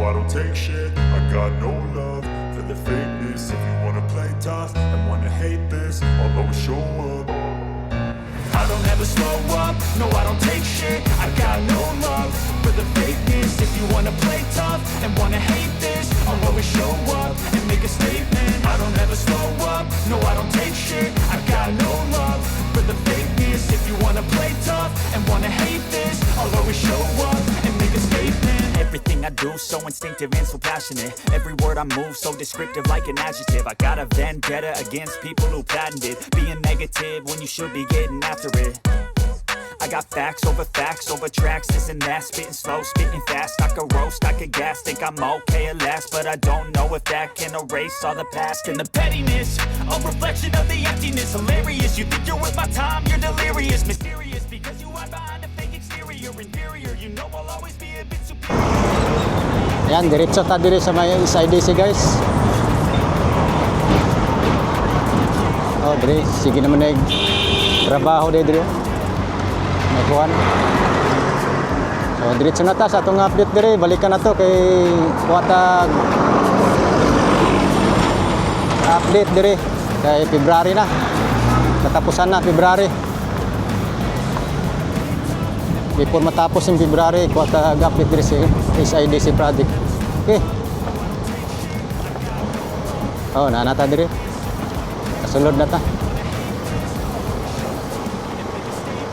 I don't take shit. I got no love for the fakeness. If you wanna play tough and wanna hate this, I'll always show up. I don't ever slow up, no I don't take shit. I got no love for the fakeness. If you wanna play tough and wanna hate this, I'll always show up and make a statement. I don't ever slow up, no I don't take shit. I got no love for the fakeness. If you wanna play tough and wanna hate this, I'll always show up and make a statement. Everything I do so instinctive and so passionate. Every word I move so descriptive like an adjective. I got a vendetta against people who patented being negative when you should be getting after it. I got facts over tracks, this and that. Spitting slow, spitting fast. I could roast, I could gas. Think I'm okay at last, but I don't know if that can erase all the past. And the pettiness, a reflection of the emptiness. Hilarious, you think you're worth my time, you're delirious. Mysterious, because you hide behind a fake exterior. Inferior, you know I'll always be a bit superior. Ayan, diretso ta dire sa may SIDC guys. Oh, dire, sige naman na trabaho dire. Nagkuhan. So, diretso na ta sa atong update dire. Balikan na to kay kuwatag update dire kay February na. Katapusan na February. Before matapos yung February, kuwatag update dire si SIDC project. Okay. Oh, nanata dire. Kasulod na ta.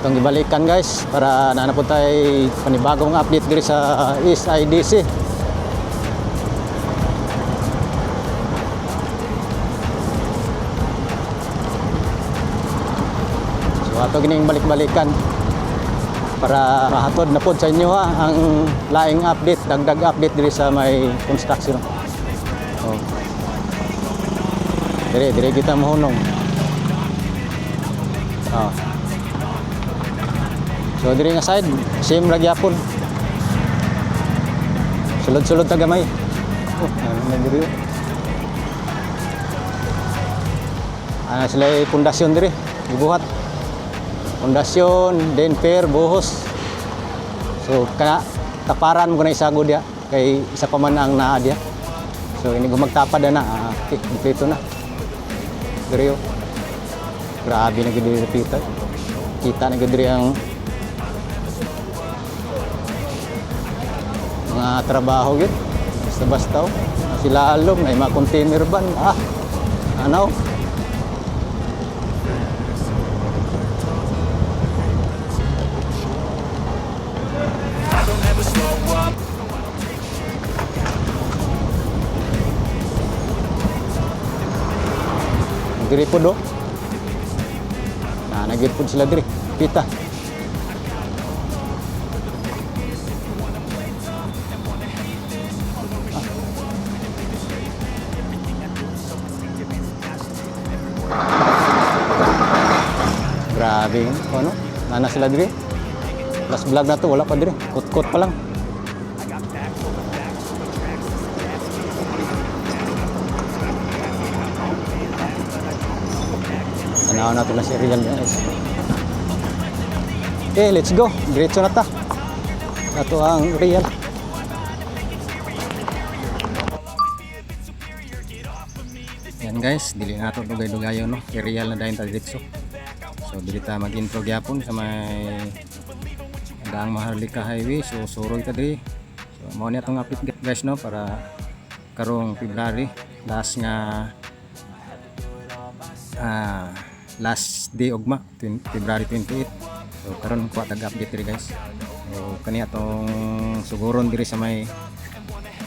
Itong ibalikan guys para nanapod tayo panibagong update diri sa SIDC. So ato gining balik-balikan para mahatod na pod sa inyo ha ang laing update, dagdag update diri sa may construction. Oh. Dire kita mahunong. Oh. So diri nga side, same ra gyapon. Sulod-sulod ta gamay. Oh, ano diri? Ana sila pundasyon diri, ibuhat. Pundasyon, then pair, buhos. So kana taparan mo na isagod dia kay isa pa man ang naa dia. So ini gumagtapad na, kompleto na. Diri yo. Grabe na gid diri pita. Kita na gid diri ang mga trabaho yun basta-basta sila alom na mga container van ano diri po do nagit po sila diri kita. Grabe, ano? Nana sila diri. Last vlog na to, wala pa diri. Kot-kot pa lang. Tanaw na to na si Real guys. Okay, let's go. Diretso na ta. Ito ang Real. Yan guys, dili na ito dugay-dugayo no. Real na dahil ta diretso. So dili ta mag-intro gyapon sa may Daang Maharlika Highway. So suroy ta diri. So mao ni atong update guys no para karong February last nga last day ugma February 28. So karon ko tag-update diri guys. So kani atong suguron diri sa may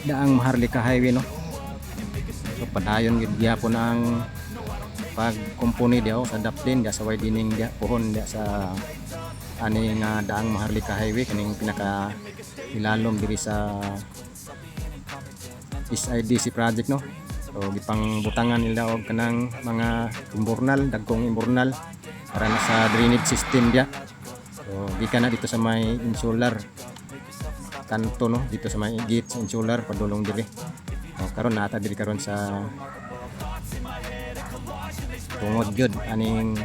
Daang Maharlika Highway no. So padayon gid gyapon ang pagkumpuni dia sa daplin dia sa widening dia pohon dia sa ani nga Daang Maharlika Highway kaning pinaka ilalom diri sa SIDC project no. So gipang butangan nila og kanang mga imburnal, dagkong imburnal para na sa drainage system dia. So gikan na dito sa may insular kanto no, dito sa may gate sa insular padulong diri. So karon nata diri karon sa tungod gyud aning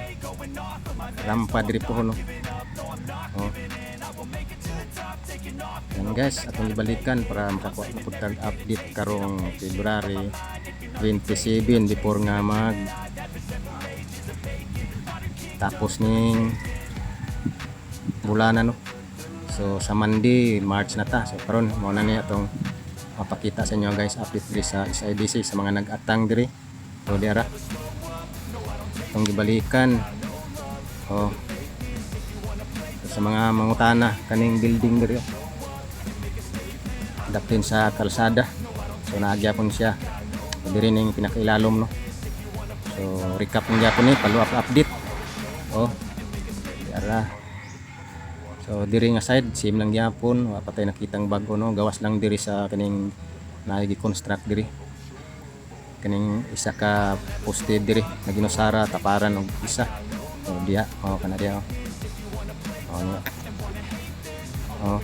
rampa diri po no. Oh. Yan guys, atong ibalikan para makakuha na pud tag update karong February 27 before nga mag tapos ning bulan no. So sa Monday, March na ta. So karon mo na ni atong mapakita sa inyo guys update diri sa SIDC sa mga nag-atang diri. So diara atong gibalikan. Oh. Sa mga mangutana kaning building diri. Dapin sa kalsada. So naagyapon siya. Diri ning pinakailalom no. So recap ng gyapon ni follow up update. Oh. Diara. So diri nga side same lang gyapon, wa patay nakitang bago no, gawas lang diri sa kaning nagi-construct diri. Kaning isa ka poste diri na ginusara taparan og isa. So diha oh kana diha. Oh.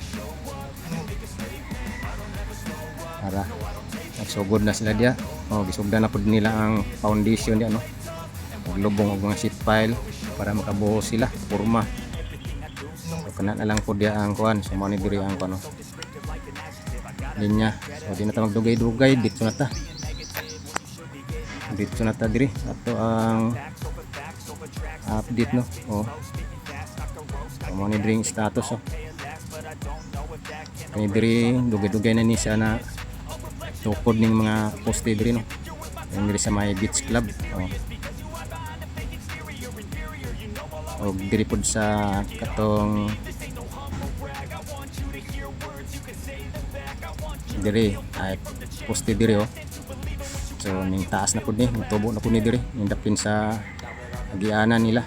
Para nagsugod na sila diya. Oh, gisugdan na pud nila ang foundation diya no. Maglubong og mga sheet pile para makabuhos sila porma. So kana na lang pud diya ang kuan. So mao ni diri ang kuan no. Linya. So di na ta magdugay-dugay dito na ta. Dito na ta diri ato ang update no. Oh. So mao ni diri status oh. Kani diri dugay-dugay na ni siya na tukod ning mga poste diri no. Yung diri sa may beach club. Oh. O diri pod sa katong diri ay poste diri oh. So ning taas na pud ni, tubo na pud ni diri, ning dapin sa agianan nila.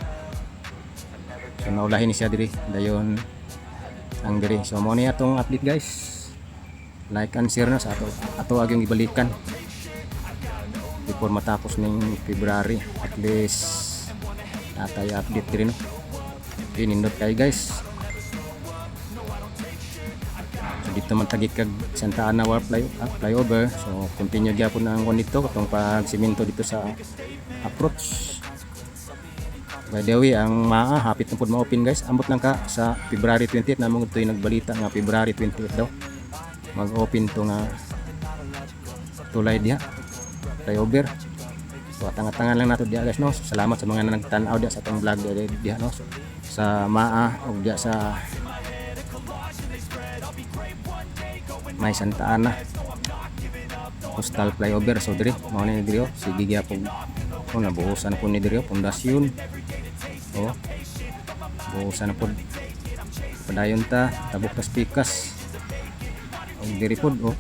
So naulahin ni siya diri dayon ang diri. So mo ni atong update guys. Like and share na sa ato agyong ibalikan before matapos ning February. At least natay update diri no. Pinindot kay guys. So dito man tagi kag Santa Ana war flyover. So continue gyapon ang kon dito katong pag semento dito sa approach. By the way, ang maa hapit na pud ma-open guys. Ambot lang ka sa February 28 namong ito'y nagbalita nga February 28 daw mag-open to nga tulay diha flyover. So tangan-tangan lang nato diha guys no. So, salamat sa mga nagtan-aw diha sa atong vlog diha no. So, sa maa og diha sa may Santa Ana coastal flyover. So diri mao ni diri oh. Sige gyapon oh, nabuhusan po ni diri oh, pundasyon. Oh. Buhusan na pod. Padayon ta, tabok tas pikas. Og diri pod oh.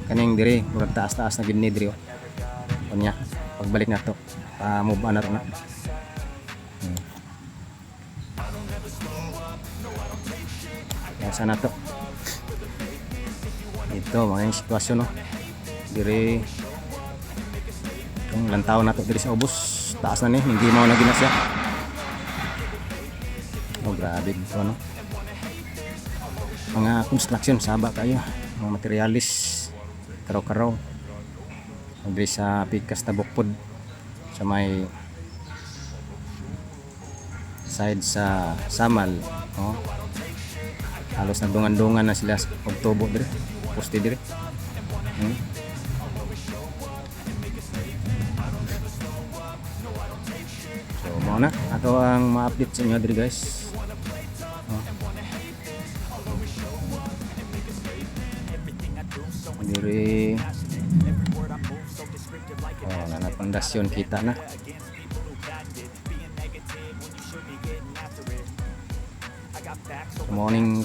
Kaning diri murag taas-taas na gid ni diri oh. Kunya pagbalik na to, pa-move on na to na. Sana to. Ito mga sitwasyon no. Diri kung lantaw na to diri sa ubos, taas na ni, hindi mao na gina siya. Oh grabe ito no. Mga construction saba kayo, mga materialis karaw-karaw. Diri sa pikas tabok pod sa may side sa Samal oh. Halos nagdungan-dungan na sila og tubo diri, poste diri. So mao na ato ang ma-update sa inyo diri guys. Diri na pundasyon kita na. Morning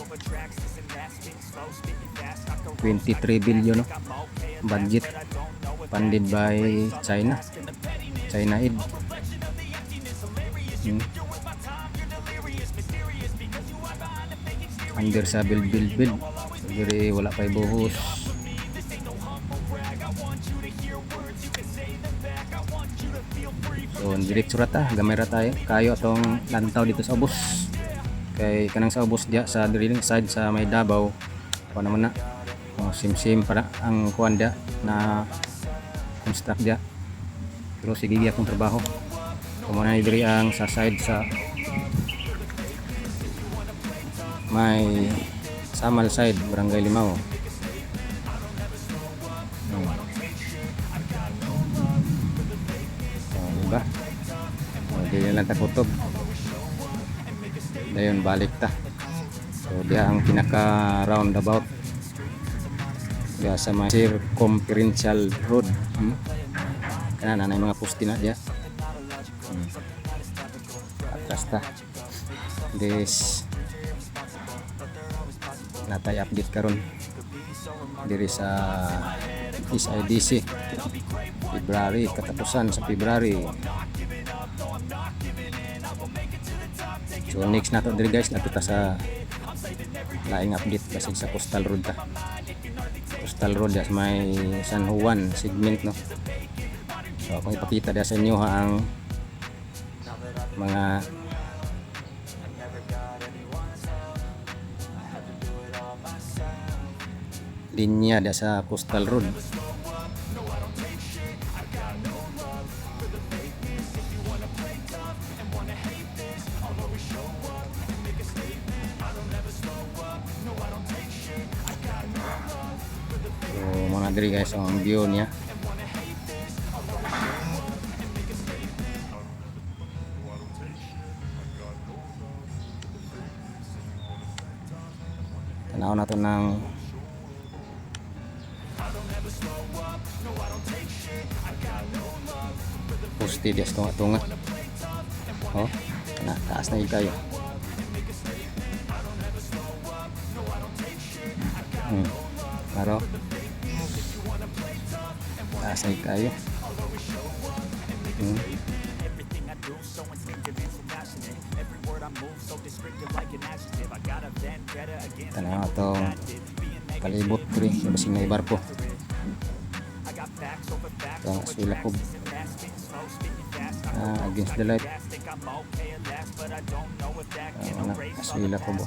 23 billion no? Budget funded by China Aid. Under sa build. So, diri wala pay buhos. So diretso ra ta, gamay ra tayo kayo atong lantaw dito sa ubos. Kay kanang sa ubos diya sa drilling side sa may Davao pa naman na sim para ang kuan dia na construct dia. Pero sige akong trabaho. Kamo na diri ang sa side sa may Samal Side, Barangay Limao. Diba? Di lang ta kutob. Dayon balik ta. So diha ang pinaka roundabout. Diha sa may circumferential road. Kana na mga poste na diha. Atras ta. This natay update karon diri sa SIDC February, katapusan sa February. So next nato diri guys, nato ta sa laing update kasi sa Coastal Road ta. Coastal Road sa may San Juan segment no. So akong ipakita dia sa inyo ha ang mga linya dia sa Coastal Road. So mga diri guys ang view niya. Tanaw nato ng poste dia sa tunga. Oh, na taas na kayo. Pero taas na kayo. Tanaw atong palibot kri sa basing na barko. Ang aswila ko against the light. Aswila ko bo.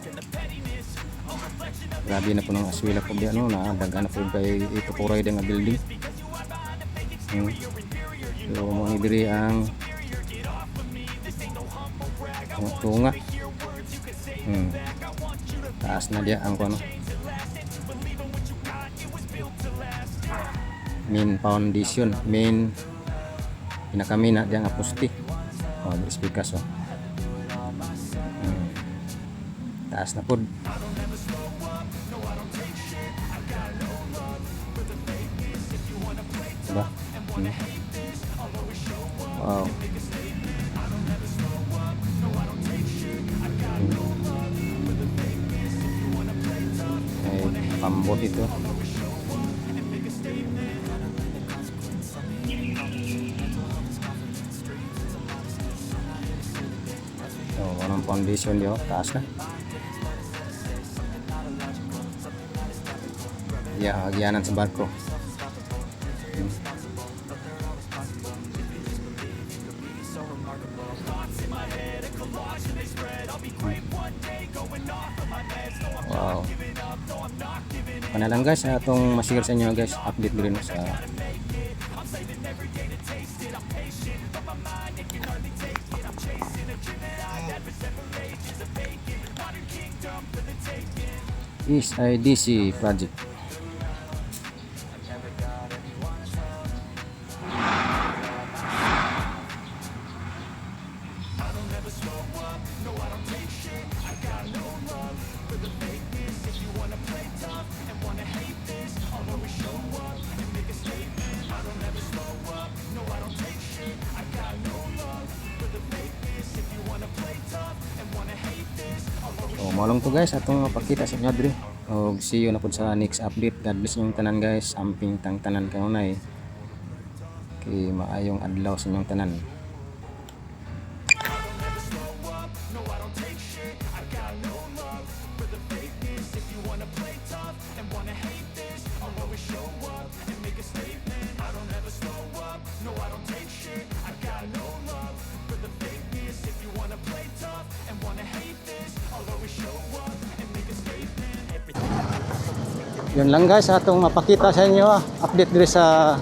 Grabe na po ng aswila ko di ano na daghan na po kay itukuray nga building. So mo ni diri ang tunga. Taas na dia ang kuno. Main foundation, main pinakamina dia nga poste. Oh, di speakers oh. Taas na pod. Diba? Wow. Ay, pambot ito. So, anong foundation diyo? Taas na. Agyanan sa barko. Wow. Pana lang guys, atong ma-share sa inyo guys, update din sa SIDC project. Malong to guys atong mapakita sa inyo diri. Og see you na pud sa next update. God bless yung tanan guys. Amping tang tanan kanunay. Kay maayong adlaw sa inyong tanan. Yun lang guys atong mapakita sa inyo update diri sa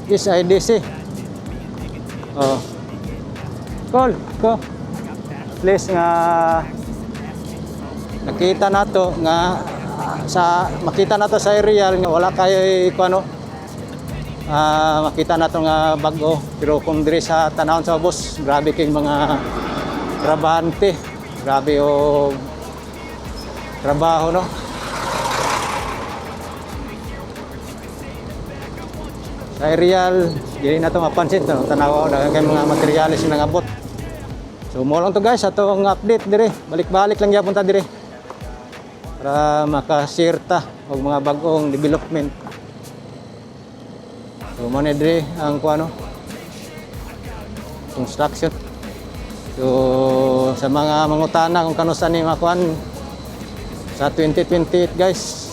SIDC. Oh. Call ko. Please nga nakita nato nga makita nato sa aerial nga wala kay kuno makita nato nga bag-o, pero kung diri sa tanawon sa ubos, grabe kay mga trabahante, grabe o trabaho, no. Sa aerial dili nato mapansin, no, tanaw na kay mga materyales nga nangabot. So mo lang to guys, atong update dire, balik-balik lang gyapon ta dire para maka-share ta og mga bag-ong development. So mo na dire ang kuano construction. So sa mga mangutana kung kanusa ni makuan sa 2028 guys,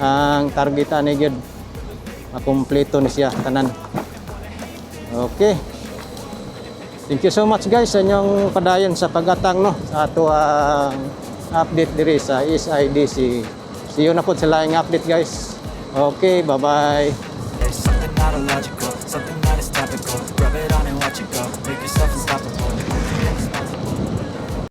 ang targetan ni gyud makumpleto ni siya tanan. Okay. Thank you so much guys sa inyong padayon sa pag-atang, no, sa ato ang update diri sa SIDC. See you na po sa laing update guys. Okay, bye-bye. There's something not illogical